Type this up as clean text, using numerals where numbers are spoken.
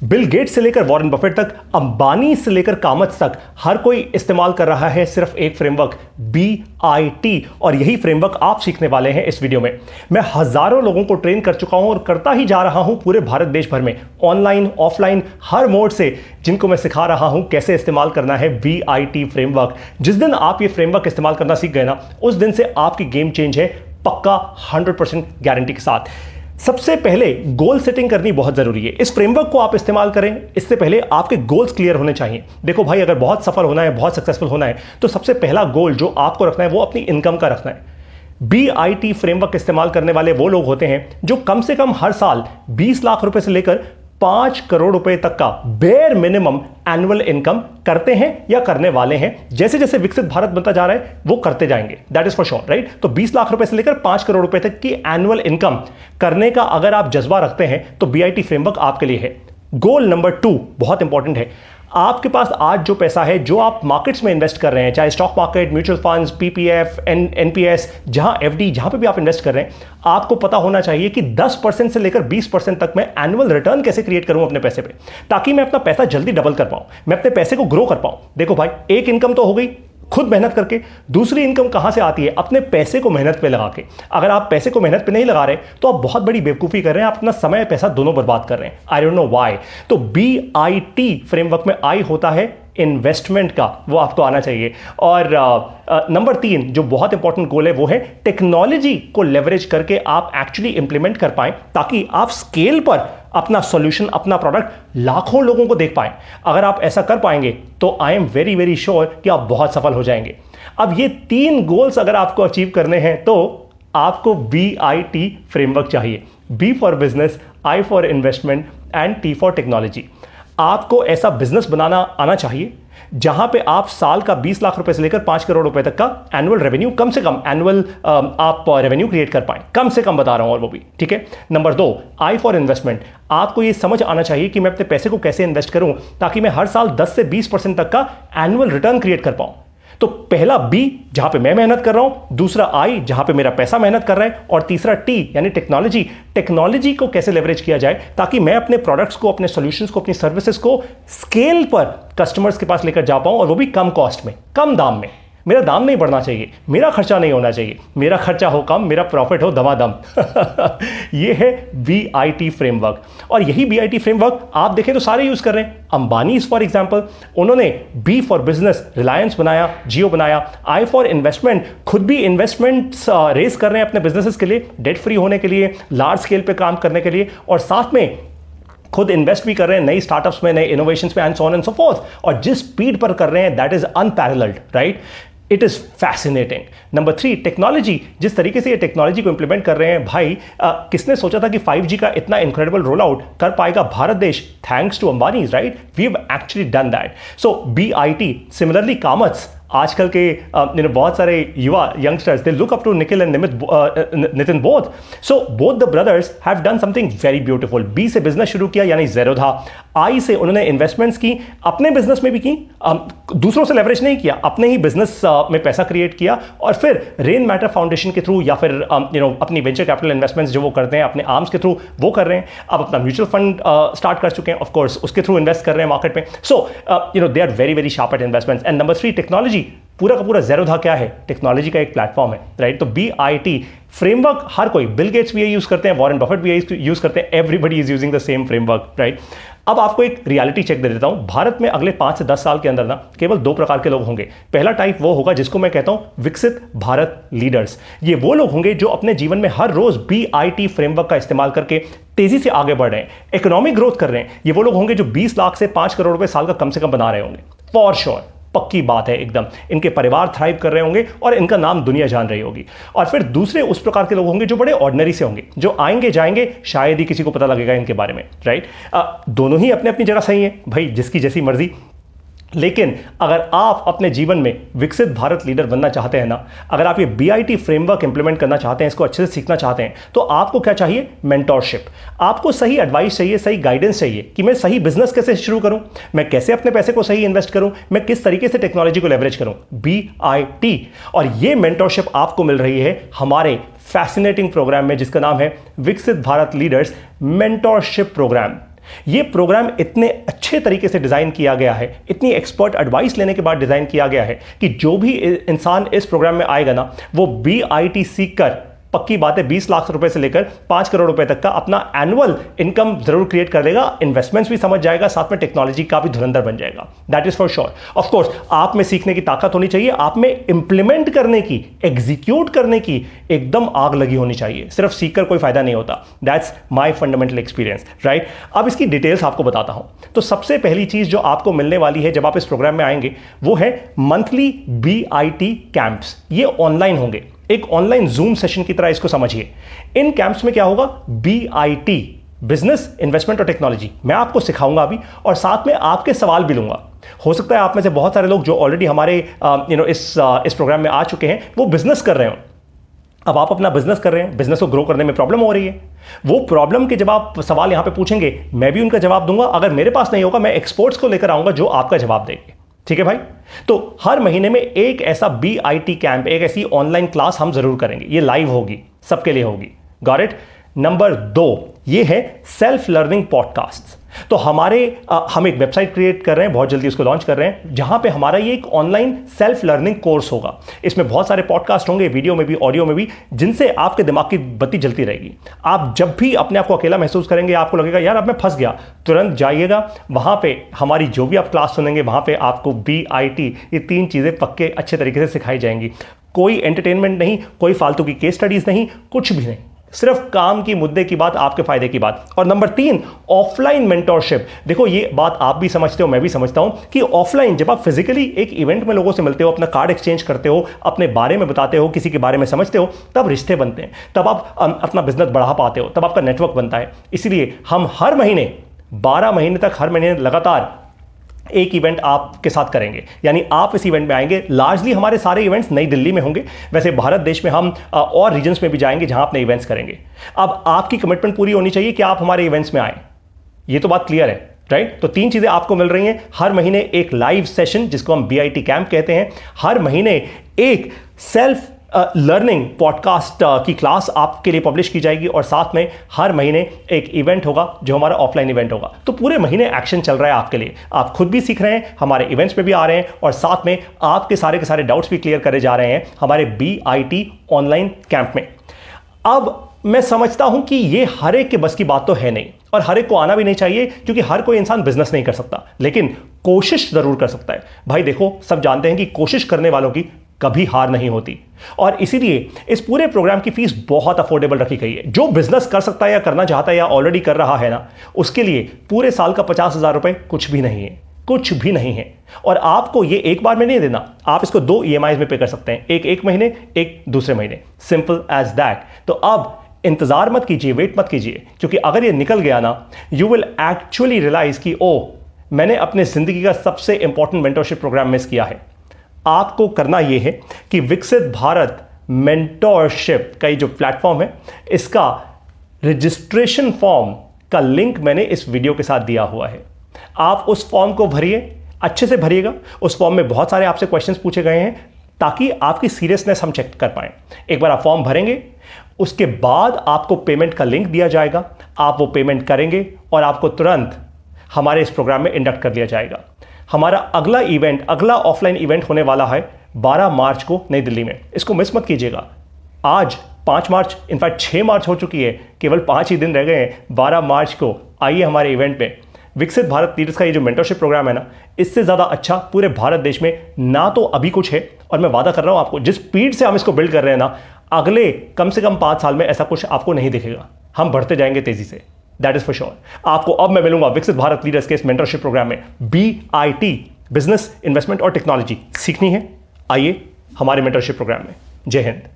Bill Gates से लेकर Warren Buffett तक, अंबानी से लेकर कामत तक हर कोई इस्तेमाल कर रहा है सिर्फ एक फ्रेमवर्क BIT, और यही फ्रेमवर्क आप सीखने वाले हैं इस वीडियो में। मैं हजारों लोगों को ट्रेन कर चुका हूं और करता ही जा रहा हूं पूरे भारत देश भर में, ऑनलाइन ऑफलाइन हर मोड से, जिनको मैं सिखा रहा हूं कैसे इस्तेमाल करना है BIT फ्रेमवर्क। जिस दिन आप ये फ्रेमवर्क इस्तेमाल करना सीख गए ना, उस दिन से आपकी गेम चेंज है, पक्का 100% गारंटी के साथ। सबसे पहले गोल सेटिंग करनी बहुत जरूरी है। इस फ्रेमवर्क को आप इस्तेमाल करें, इससे पहले आपके गोल्स क्लियर होने चाहिए। देखो भाई, अगर बहुत सफल होना है, बहुत सक्सेसफुल होना है, तो सबसे पहला गोल जो आपको रखना है वो अपनी इनकम का रखना है। BIT फ्रेमवर्क इस्तेमाल करने वाले वो लोग होते हैं जो कम से कम हर साल 20 लाख रुपए से लेकर 5 करोड़ रुपए तक का बेयर मिनिमम एनुअल इनकम करते हैं या करने वाले हैं। जैसे जैसे विकसित भारत बनता जा रहा है वो करते जाएंगे, that is for sure, right. तो 20 लाख रुपए से लेकर 5 करोड़ रुपए तक की एनुअल इनकम करने का अगर आप जज्बा रखते हैं तो BIT फ्रेमवर्क आपके लिए है। गोल नंबर 2 बहुत इंपॉर्टेंट है। आपके पास आज जो पैसा है, जो आप मार्केट्स में इन्वेस्ट कर रहे हैं, चाहे stock market, mutual funds, PPF, NPS, जहां FD, जहां पे भी आप इन्वेस्ट कर रहे हैं, आपको पता होना चाहिए कि 10% से लेकर 20% तक मैं एनुअल रिटर्न कैसे क्रिएट करूं अपने पैसे पे, ताकि मैं अपना पैसा जल्दी डबल कर पाऊं, मैं अपने पैसे को ग्रो कर पाऊं। देखो भाई, एक इनकम तो हो गई खुद मेहनत करके, दूसरी इनकम कहां से आती है? अपने पैसे को मेहनत पे लगा के। अगर आप पैसे को मेहनत पे नहीं लगा रहे तो आप बहुत बड़ी बेवकूफी कर रहे हैं, आप अपना समय पैसा दोनों बर्बाद कर रहे हैं। I don't know why. तो BIT फ्रेमवर्क में आई होता है इन्वेस्टमेंट का, वो आपको आना चाहिए। और नंबर 3 जो बहुत इंपॉर्टेंट गोल है वो है टेक्नोलॉजी को लेवरेज करके आप एक्चुअली इंप्लीमेंट कर पाएं, ताकि आप स्केल पर अपना सॉल्यूशन, अपना प्रोडक्ट लाखों लोगों को देख पाएं। अगर आप ऐसा कर पाएंगे तो I am very very sure कि आप बहुत सफल हो जाएंगे। अब ये 3 गोल्स अगर आपको अचीव करने हैं तो आपको BIT फ्रेमवर्क चाहिए। B for business, I for investment and T for technology. आपको ऐसा बिजनेस बनाना आना चाहिए जहां पे आप साल का 20 लाख रुपए से लेकर 5 करोड़ रुपए तक का एनुअल रेवेन्यू, कम से कम एनुअल आप रेवेन्यू क्रिएट कर पाएं, कम से कम बता रहा हूं, और वो भी ठीक है। Number 2 I for investment. आपको ये समझ आना चाहिए कि मैं अपने पैसे को कैसे इन्वेस्ट करूं ताकि मैं हर साल 10 से 20% तक का एनुअल रिटर्न क्रिएट कर पाऊं। तो पहला B जहां पे मैं मेहनत कर रहा हूं, दूसरा I जहां पे मेरा पैसा मेहनत कर रहा है, और तीसरा T यानी टेक्नोलॉजी। टेक्नोलॉजी को कैसे लेवरेज किया जाए ताकि मैं अपने प्रोडक्ट्स को, अपने सॉल्यूशंस को, अपनी सर्विसेज को स्केल पर कस्टमर्स के पास लेकर जा पाऊं, और वो भी कम कॉस्ट में, कम दाम में। मेरा दाम नहीं बढ़ना चाहिए, मेरा खर्चा नहीं होना चाहिए, मेरा खर्चा हो कम, मेरा प्रॉफिट हो दमादम। ये है BIT फ्रेमवर्क, और यही BIT फ्रेमवर्क आप देखें तो सारे यूज कर रहे हैं। अंबानी फॉर एग्जांपल, उन्होंने B फॉर बिजनेस, रिलायंस बनाया, जियो बनाया। I फॉर इन्वेस्टमेंट, खुद भी इन्वेस्टमेंट्स रेस कर रहे हैं अपने बिजनेसेस के लिए, डेट फ्री होने के लिए, लार्ज स्केल पे काम करने के लिए, और साथ में खुद इन्वेस्ट भी कर रहे हैं नई स्टार्टअप्स में, नए इनोवेशंस में, and so on and so fourth. और जिस स्पीड पर कर रहे हैं that is unparalleled, right. It is fascinating. Number 3 technology. जिस तरीके से ये टेक्नोलॉजी को इंप्लीमेंट कर रहे हैं भाई, किसने सोचा था कि 5G का इतना इनक्रेडिबल रोल आउट कर पाएगा भारत देश? Thanks to Ambani, right. We have actually done that. So BIT, similarly Kamaths, आजकल के बहुत सारे युवा youngsters, they look up to Nikhil and Nithin both. So both the brothers have done something very beautiful. B से business शुरू किया यानी ज़ेरोधा। I से उन्होंने इन्वेस्टमेंट्स की, अपने बिजनेस में भी की, दूसरों से लेवरेज नहीं किया, अपने ही बिजनेस में पैसा क्रिएट किया, और फिर रेन मैटर फाउंडेशन के थ्रू या फिर अपनी वेंचर कैपिटल इन्वेस्टमेंट्स जो वो करते हैं अपने आर्म्स के थ्रू वो कर रहे हैं। अब अपना म्यूचुअल फंड स्टार्ट कर चुके हैं, ऑफ कोर्स उसके थ्रू इन्वेस्ट कर रहे हैं मार्केट में। So they are very very sharp at investments. And number 3 technology. पूरा का पूरा ज़ेरोधा क्या है? टेक्नोलॉजी का एक प्लेटफॉर्म है, राइट। तो BIT फ्रेमवर्क हर कोई, बिल गेट्स भी ये यूज करते हैं, वॉरेन बफेट भी ये यूज करते हैं, everybody is using the same framework, right. अब आपको एक रियलिटी चेक दे देता हूं। भारत में अगले 5 से 10 साल के अंदर ना केवल 2 प्रकार के लोग होंगे। पहला टाइप वो होगा जिसको मैं कहता हूं विकसित भारत लीडर्स। ये वो लोग होंगे जो अपने जीवन में हर रोज BIT फ्रेमवर्क का इस्तेमाल करके तेजी से आगे बढ़ रहे हैं, इकोनॉमिक ग्रोथ कर रहे हैं। ये वो लोग होंगे जो 20 लाख से 5 करोड़ रुपए साल का कम से कम बना रहे होंगे, फॉर श्योर, पक्की बात है एकदम। इनके परिवार थ्राइव कर रहे होंगे और इनका नाम दुनिया जान रही होगी। और फिर दूसरे उस प्रकार के लोग होंगे जो बड़े ऑर्डिनरी से होंगे, जो आएंगे जाएंगे, शायद ही किसी को पता लगेगा इनके बारे में, राइट। दोनों ही अपने अपनी जगह सही है भाई, जिसकी जैसी मर्जी। लेकिन अगर आप अपने जीवन में विकसित भारत लीडर बनना चाहते हैं ना, अगर आप ये BIT फ्रेमवर्क इंप्लीमेंट करना चाहते हैं, इसको अच्छे से सीखना चाहते हैं, तो आपको क्या चाहिए? मेंटोरशिप। आपको सही एडवाइस चाहिए, सही गाइडेंस चाहिए कि मैं सही बिजनेस कैसे शुरू करूं, मैं कैसे अपने पैसे को सही इन्वेस्ट करूं, मैं किस तरीके से टेक्नोलॉजी को लेवरेज करूं, BIT। और ये मेंटोरशिप आपको मिल रही है हमारे फैसिनेटिंग प्रोग्राम में जिसका नाम है विकसित भारत लीडर्स मेंटोरशिप प्रोग्राम। ये प्रोग्राम इतने अच्छे तरीके से डिजाइन किया गया है, इतनी एक्सपर्ट एडवाइस लेने के बाद डिजाइन किया गया है कि जो भी इंसान इस प्रोग्राम में आएगा ना, वो BIT सीख कर पक्की बात है 20 लाख रुपए से लेकर 5 करोड़ रुपए तक का अपना एनुअल इनकम जरूर क्रिएट कर लेगा। इन्वेस्टमेंट्स भी समझ जाएगा, साथ में टेक्नोलॉजी का भी धुरंधर बन जाएगा। That is for sure. Of course आप में सीखने की ताकत होनी चाहिए, आप में इंप्लीमेंट करने की, एग्जीक्यूट करने की एकदम आग लगी होनी चाहिए। सिर्फ सीखकर कोई फायदा नहीं होता। That's my fundamental experience, right. अब इसकी डिटेल्स आपको बताता हूं। तो सबसे पहली चीज जो आपको मिलने वाली है जब आप इस प्रोग्राम में आएंगे, वो है मंथली BIT कैंप्स। ये ऑनलाइन होंगे, एक ऑनलाइन जूम सेशन की तरह इसको समझिए। इन कैंप्स में क्या होगा, BIT, बिजनेस, इन्वेस्टमेंट और टेक्नोलॉजी, मैं आपको सिखाऊंगा अभी, और साथ में आपके सवाल भी लूंगा। हो सकता है आप में से बहुत सारे लोग जो ऑलरेडी हमारे इस प्रोग्राम में आ चुके हैं, वो बिजनेस कर रहे हो। अब आप अपना बिजनेस कर रहे हैं, बिजनेस को ग्रो करने में प्रॉब्लम हो रही है। वो प्रॉब्लम के जब आप सवाल यहां पे पूछेंगे, मैं भी उनका जवाब दूंगा। अगर मेरे पास नहीं होगा, मैं एक्सपर्ट्स को लेकर आऊंगा जो आपका जवाब देंगे। ठीक है भाई। तो हर महीने में एक ऐसा BIT कैंप, एक ऐसी ऑनलाइन क्लास हम जरूर करेंगे। ये लाइव होगी, सबके लिए होगी। Got it. नंबर 2, ये है सेल्फ लर्निंग पॉडकास्ट। तो हम एक वेबसाइट क्रिएट कर रहे हैं, बहुत जल्दी उसको लॉन्च कर रहे हैं, जहां पे हमारा ये एक ऑनलाइन सेल्फ लर्निंग कोर्स होगा। इसमें बहुत सारे पॉडकास्ट होंगे, वीडियो में भी, ऑडियो में भी, जिनसे आपके दिमाग की बत्ती जलती रहेगी। आप जब भी अपने आप को अकेला महसूस करेंगे, आपको लगेगा यार अब मैं फंस गया, तुरंत जाइएगा वहां पे। हमारी जो भी आप क्लास सुनेंगे, वहां पे आपको BIT, ये 3 चीजें पक्के अच्छे तरीके से सिखाई जाएंगी। कोई एंटरटेनमेंट नहीं, कोई फालतू की केस स्टडीज नहीं, कुछ भी नहीं, सिर्फ काम की, मुद्दे की बात, आपके फायदे की बात। और नंबर 3, ऑफलाइन मेंटोरशिप। देखो ये बात आप भी समझते हो, मैं भी समझता हूं कि ऑफलाइन जब आप फिजिकली एक इवेंट में लोगों से मिलते हो, अपना कार्ड एक्सचेंज करते हो, अपने बारे में बताते हो, किसी के बारे में समझते हो, तब रिश्ते बनते हैं, तब आप अपना बिजनेस बढ़ा पाते हो, तब आपका नेटवर्क बनता है। इसीलिए हम हर महीने 12 महीने तक, हर महीने लगातार एक इवेंट आपके साथ करेंगे। यानी आप इस इवेंट में आएंगे। लार्जली हमारे सारे इवेंट्स नई दिल्ली में होंगे, वैसे भारत देश में हम और रीजन्स में भी जाएंगे जहां अपने इवेंट्स करेंगे। अब आपकी कमिटमेंट पूरी होनी चाहिए कि आप हमारे इवेंट्स में आए। ये तो बात क्लियर है, राइट। तो 3 चीजें आपको मिल रही हैं। हर महीने एक लाइव सेशन, जिसको हम BIT कैंप कहते हैं। हर महीने एक सेल्फ लर्निंग पॉडकास्ट की क्लास आपके लिए पब्लिश की जाएगी, और साथ में हर महीने एक इवेंट होगा जो हमारा ऑफलाइन इवेंट होगा। तो पूरे महीने एक्शन चल रहा है आपके लिए। आप खुद भी सीख रहे हैं, हमारे इवेंट्स में भी आ रहे हैं, और साथ में आपके सारे के सारे डाउट्स भी क्लियर करे जा रहे हैं हमारे BIT ऑनलाइन कैंप में। अब मैं समझता हूं कि ये हर एक के बस की बात तो है नहीं, और हर एक को आना भी नहीं चाहिए, क्योंकि हर कोई इंसान बिजनेस नहीं कर सकता, लेकिन कोशिश जरूर कर सकता है। भाई देखो, सब जानते हैं कि कोशिश करने वालों की कभी हार नहीं होती, और इसीलिए इस पूरे प्रोग्राम की फीस बहुत अफोर्डेबल रखी गई है। जो बिजनेस कर सकता है या करना चाहता है या ऑलरेडी कर रहा है ना, उसके लिए पूरे साल का 50,000 रुपए कुछ भी नहीं है, कुछ भी नहीं है। और आपको ये एक बार में नहीं देना, आप इसको 2 EMIs में पे कर सकते हैं, एक महीने, एक दूसरे महीने, सिंपल एज दैट। तो अब इंतजार मत कीजिए, वेट मत कीजिए, क्योंकि अगर ये निकल गया ना, यू विल एक्चुअली रियलाइज कि ओ, मैंने अपने जिंदगी का सबसे इंपॉर्टेंट मेंटरशिप प्रोग्राम मिस किया है। आपको करना यह है कि विकसित भारत मेंटरशिप का ये जो प्लेटफॉर्म है, इसका रजिस्ट्रेशन फॉर्म का लिंक मैंने इस वीडियो के साथ दिया हुआ है। आप उस फॉर्म को भरिए, अच्छे से भरिएगा। उस फॉर्म में बहुत सारे आपसे क्वेश्चंस पूछे गए हैं, ताकि आपकी सीरियसनेस हम चेक कर पाएं। एक बार आप फॉर्म भरेंगे, उसके बाद आपको पेमेंट का लिंक दिया जाएगा, आप वो पेमेंट करेंगे और आपको तुरंत हमारे इस प्रोग्राम में इंडक्ट कर लिया जाएगा। हमारा अगला इवेंट, अगला ऑफलाइन इवेंट होने वाला है 12 मार्च को नई दिल्ली में। इसको मिस मत कीजिएगा। आज 5 मार्च, इनफैक्ट 6 मार्च हो चुकी है, केवल 5 ही दिन रह गए हैं। 12 मार्च को आइए हमारे इवेंट में। विकसित भारत लीडर्स का ये जो मेंटरशिप प्रोग्राम है ना, इससे ज़्यादा अच्छा पूरे भारत देश में ना तो अभी कुछ है, और मैं वादा कर रहा हूँ आपको, जिस स्पीड से हम इसको बिल्ड कर रहे हैं ना, अगले कम से कम 5 साल में ऐसा कुछ आपको नहीं दिखेगा। हम बढ़ते जाएंगे तेजी से, दैट इज फॉर श्योर। आपको अब मैं मिलूंगा विकसित भारत लीडर्स के इस मेंटरशिप प्रोग्राम में। BIT, बिजनेस, इन्वेस्टमेंट और टेक्नोलॉजी सीखनी है? आइए हमारे मेंटरशिप प्रोग्राम में। जय हिंद।